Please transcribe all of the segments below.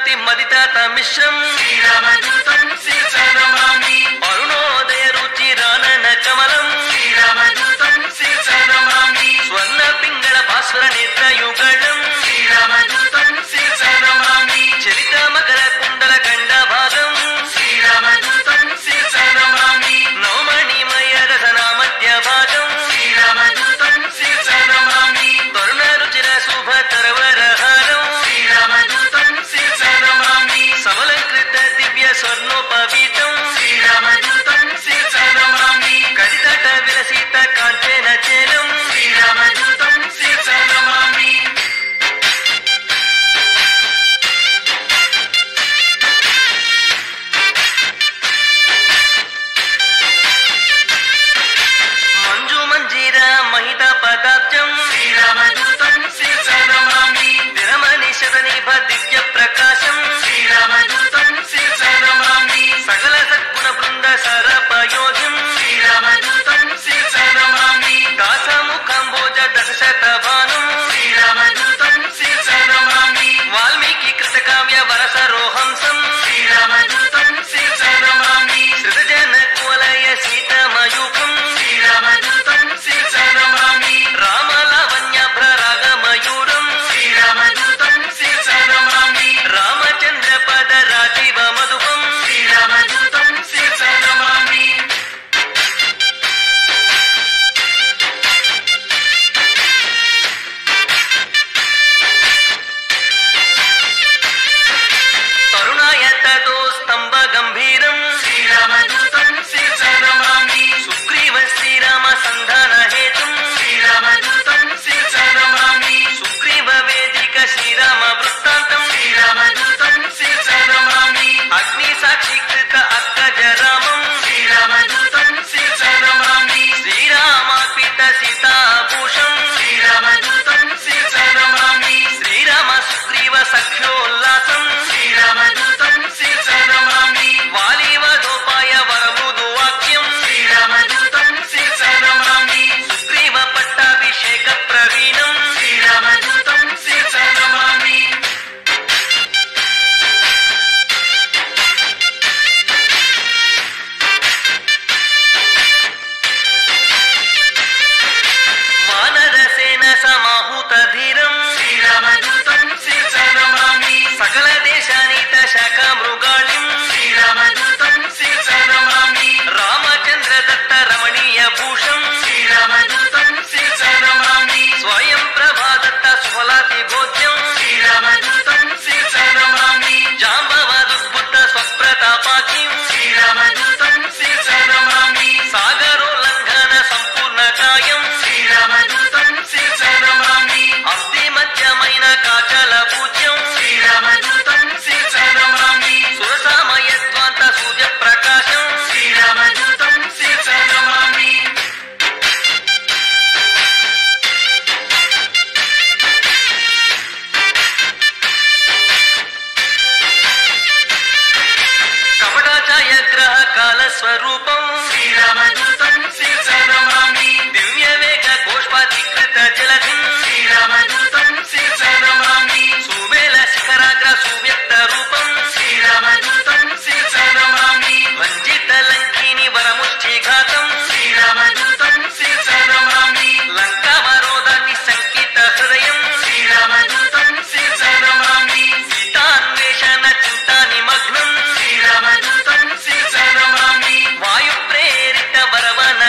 శాంతి మదితాత మిశ్రం శ్రీరామదూతం శిరసానమామి అరుణోదయ రుచి రానన కమలం శ్రీరామదూతం శిరసానమామి స్వర్ణ పింగళ భాస్వర నేత్ర యుగళం శ్రీరామదూతం శిరసానమామి చరిత మకర కుండల గండ భాగం శ్రీరామదూతం శిరసానమామి నవమణిమయ రసనా మధ్య భాగం శ్రీరామదూతం శిరసానమామి తరుణ రుచిర శుభ తరవరహారం శ్రీరామదూతం శిరసానమామి సమలంకృత దివ్య స్వర్ణోపవీతం శ్రీరామదూతం శిరసానమామి కడితట విలసిత కాంచన చేలం శ్రీరామదూతం శిరసానమామి మంజు మంజీర మహిత పదాబ్జం శ్రీరామదూతం శిరసానమామి విరమణి శతనిభ దివ్య ప్రకాశం శ్రీరామదూతం శిరసానమామి సకల సద్గుణ బృంద సరపయోజం శ్రీరామదూతం శిరసానమామి దాసముఖంబోజ దశశత భానం శ్రీరామదూతం శిరసానమామి వాల్మీకి కృతకావ్య వరసరోహంసం శ్రీరామదూతం శిరసానమామి సృజన కువలయ సీతమయూఖం శ్రీరామదూతం శిరసానమామి రామలావణ్యాభ్ర రాగమయూరం శ్రీరామదూతం శిరసానమామి రామచంద్ర పద రాజీవ మధుపం శ్రీరామదూతం శిరసానమామి తరుణాయ తతో స్తంభ గంభీరం శ్రీరామదూతం శిరసానమామి సుగ్రీవ శ్రీరామ సంధాన హేతుం శ్రీరామదూతం శిరసానమామి సుగ్రీవ వేదిక శ్రీరామ వృత్తాంతం శ్రీరామదూతం శిరసానమామి అగ్ని సాక్షీకృత అక్కజ రామం శ్రీరామదూతం శిరసానమామి శ్రీరామార్పిత సీతాభూషం శ్రీరామదూతం శిరసానమామి శ్రీరామ సుగ్రీవ సఖ్యోల్లాసం శ్రీరామదూతం శిరసానమామి వాలీవధోపాయ వరమృదు వాక్యం శ్రీరామదూతం శిరసానమామి సుగ్రీవ పట్టాభిషేక ప్రవీణం శ్రీరామదూతం శిరసానమామి వానరసేన సమాహూత ధీరం శ్రీరామదూతం శిరసానమామి సకల దేశానీత శాఖ మృగాళిం శ్రీరామదూతం శిరసానమామి రామచంద్ర దత్త రమణీయ భూషం శ్రీరామదూతం శిరసానమామి స్వయం ప్రభాదత్త సుఫలాతి భోజ్యం శ్రీరామదూతం శిరసానమామి జాంబవదుద్భుత స్వప్రతాపాకిం శ్రీరామదూతం శిరసానమామి సాగరోల్లంఘన సంపూర్ణ కాయం శ్రీరామదూతం శిరసానమామి అస్థి మధ్యమైన కాచల పూజ్యం శ్రీరామదూతం శిరసానమామి సురసామయత్వాంత సూర్య ప్రకాశం శ్రీరామదూతం శిరసానమామి కపటాచాయగ్రహ కాల స్వరూపం శ్రీరామదూతం శిరసానమామి దివ్య వేగ గోష్పాధికృత జలధిం శ్రీరామదూతం శిరసానమామి సువేల శిఖరాగ్ర సువ్యక్త రూపం శ్రీరామదూతం శిరసానమామి వంజిత లంకిని వరముష్టిఘాతం శ్రీరామదూతం శిరసానమామి లంకావరోధాన్ని సంకిత హృదయం శ్రీరామదూతం శిరసానమామి సీతాన్వేషణ చింతా నిమగ్నం శ్రీరామదూతం శిరసానమామి వాయు ప్రేరిత వరవన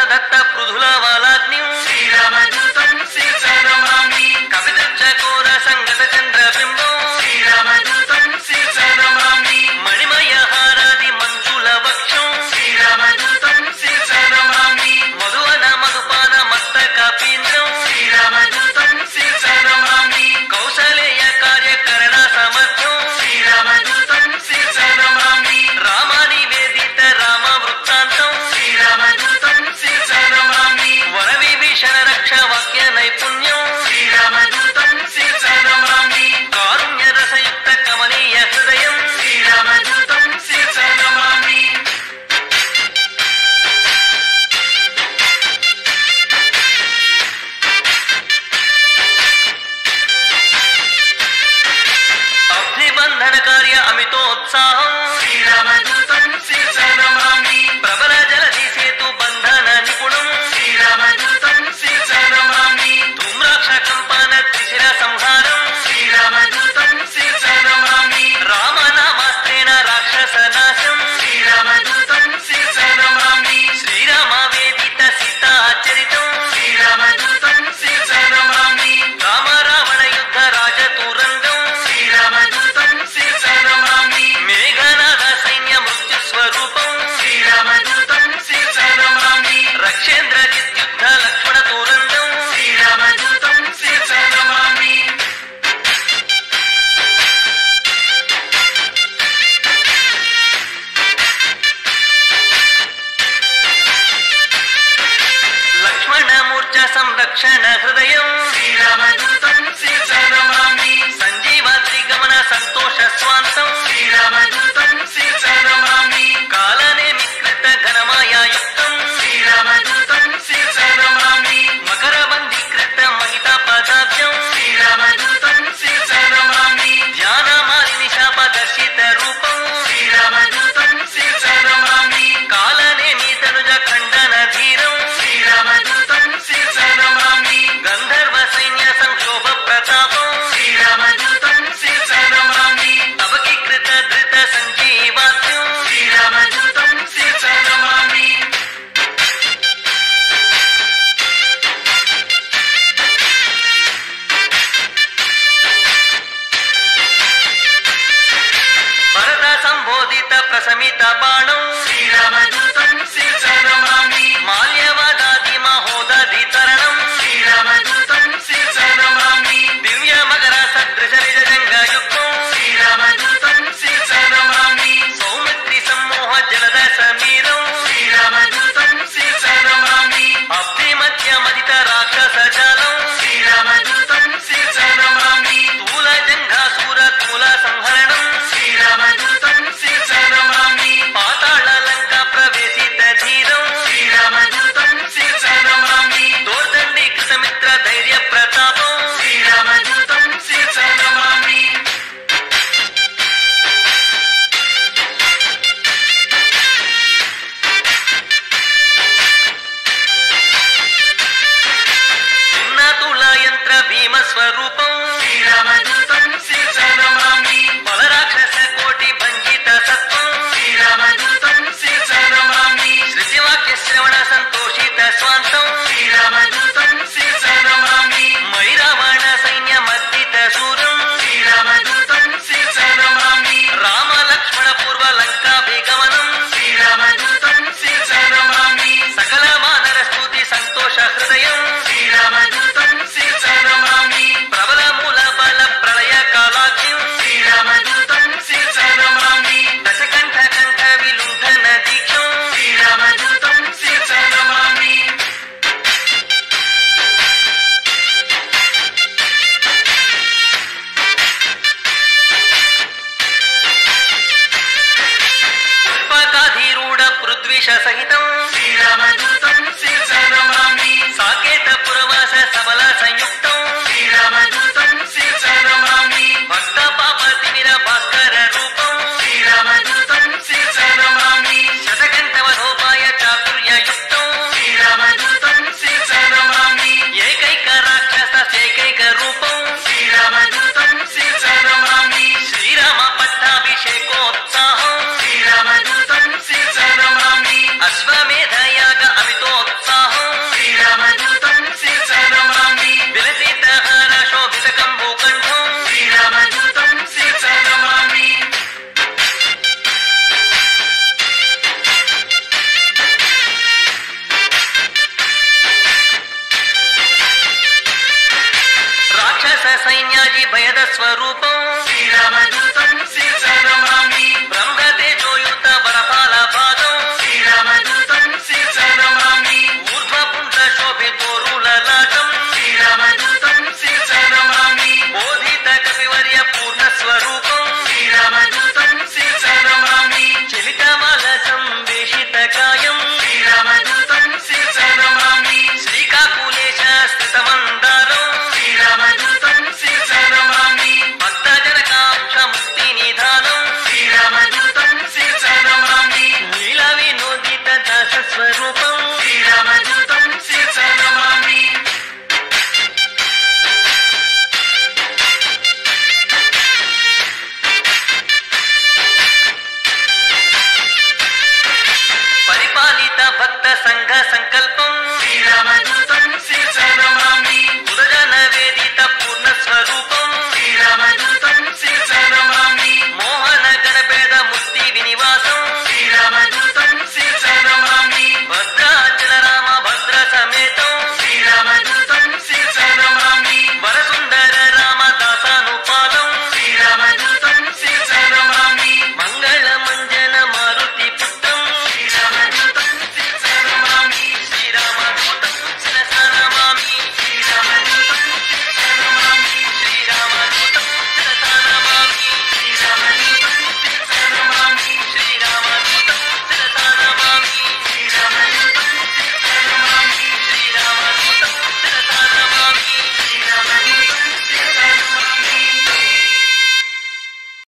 దత్త పృథుల వాలాగ్నిం శ్రీరామదూతం శిరస నమామి కపితచ్చకోర సంగత చంద్రబింబం శ్రీరామదూతం శిరస నమామి మణిమయ హారాది మంజుల వక్షం శ్రీరామదూతం శిరస నమామి మధువన మధుపాన మస్తక పీంద్రం శ్రీరామదూతం శిరస నమామి కౌసలేయ కార్యకరణ సమర్థం శ్రీరామదూతం శిరస నమామి రామాని వేదిత రామ వృత్తాంతం శ్రీరామదూతం శిరస నమామి వర విభీషణ రక్ష వాక్య నైపుణ్యం శ్రీరామదూతం శిరస నమామి కారుణ్య రసయుక్త కమనీయ హృదయం శ్రీరామదూతం శిరస నమామి అబ్ధిబంధన కార్య అమితోత్సాహం శ్రీరామదూతం శిరస నమామి ప్రబల జలధి సేతు బంధన నిపుణం శ్రీరామదూతం శిరస నమామి ధూమ్రాక్ష కంపన త్రిశిర సంహారం శ్రీరామదూతం శిరస నమామి రామనామాస్త్రేణ రాక్షస నాశం శ్రీరామదూతం శిరస నమామి శ్రీరామ వేదిత సీతా చరితం శ్రీరామదూతం శిరస నమామి రామ రావణ యుద్ధ రాజతురంగం శ్రీరామదూతం శిరస నమామి మేఘనాథ సైన్య మృత్యు స్వరూపం శ్రీరామదూతం శిరస నమామి రక్షేంద్ర జిద్యుద్ధ లక్ష్మణ తురంగం శ్రీరామదూతం శిరస నమామి లక్ష్మణ మూర్ఛ సంరక్షణ హృదయం శ్రీరామదూతం శిరస నమామి సంజీవ త్రిగమన సంతోష స్వాంతం శ్రీరామదూతం శిరస నమామి కాలనేమికృత ఘనమాయాయుక్తం శ్రీరామదూతం శిరస నమామి మకరబంధీకృత మహిత పదాబ్జం శ్రీరామదూతం శిరస నమామి ధ్యానమాలిని శాపదర్శిత రూపం శ్రీరామదూతం శిరస నమామి కాలనేమి తనుజ ఖండన ధీరం శ్రీరామదూతం శిరస నమామి గంధర్వ సైన్య సంక్షోభ ప్రతాపం శ్రీరామదూతం శిరస నమామి అవకీకృత ధృత సంజీవాత్యం శ్రీరామదూతం శిరస నమామి భరత సంబోధిత ప్రసమిత బాణం శ్రీరామదూతం శిరస నమామి మాల్యవాదాది మహోదధి తరణం శ్రీరామదూతం శిరస నమామి దివ్య మకర సదృశ నిజంగయుక్తం శ్రీరామదూతం శిరస నమామి సౌమిత్రి సమ్మోహ జలద సమీరం శ్రీరామదూతం శిరస నమామి అబ్ధి మధ్య మదిత రాక్షస జాలం శ్రీరామదూతం శిరస నమామి స్థూల జంఘాసూర స్థూల సంహరణం శ్రీరామదూతం శిరస నమామి పాతాళ లంక ప్రవేశిత ధీరం శ్రీరామదూతం శిరస నమామి దోర్దండీకృత మిత్ర ధైర్య ప్రతాపం శ్రీరామదూతం శిరస నమామి చిన్న తుల యంత్ర భీమ స్వరూపం శ్రీరామదూతం శిరస నమామి బలరాక్షస కోటి భంజిత సత్వం శ్రీరామదూతం శిరస నమామి శృతివాక్య శ్రవణ సంతోషిత స్వాంతం శ్రీరామదూతం శిరస నమామి మైరావణ సైన్య మర్దిత శూరం శ్రీరామదూతం శిరస నమామి రామ లక్ష్మణ పూర్వ లంకా విగమనం శ్రీరామదూతం శిరస నమామి సకల వానర స్తుతి సంతోష హృదయం శ్రీరామదూతం శిరస నమామి ప్రబల సైన్యాది భయద స్వరూపం శ్రీరామదూతం శిరసా నమామి బ్రహ్మ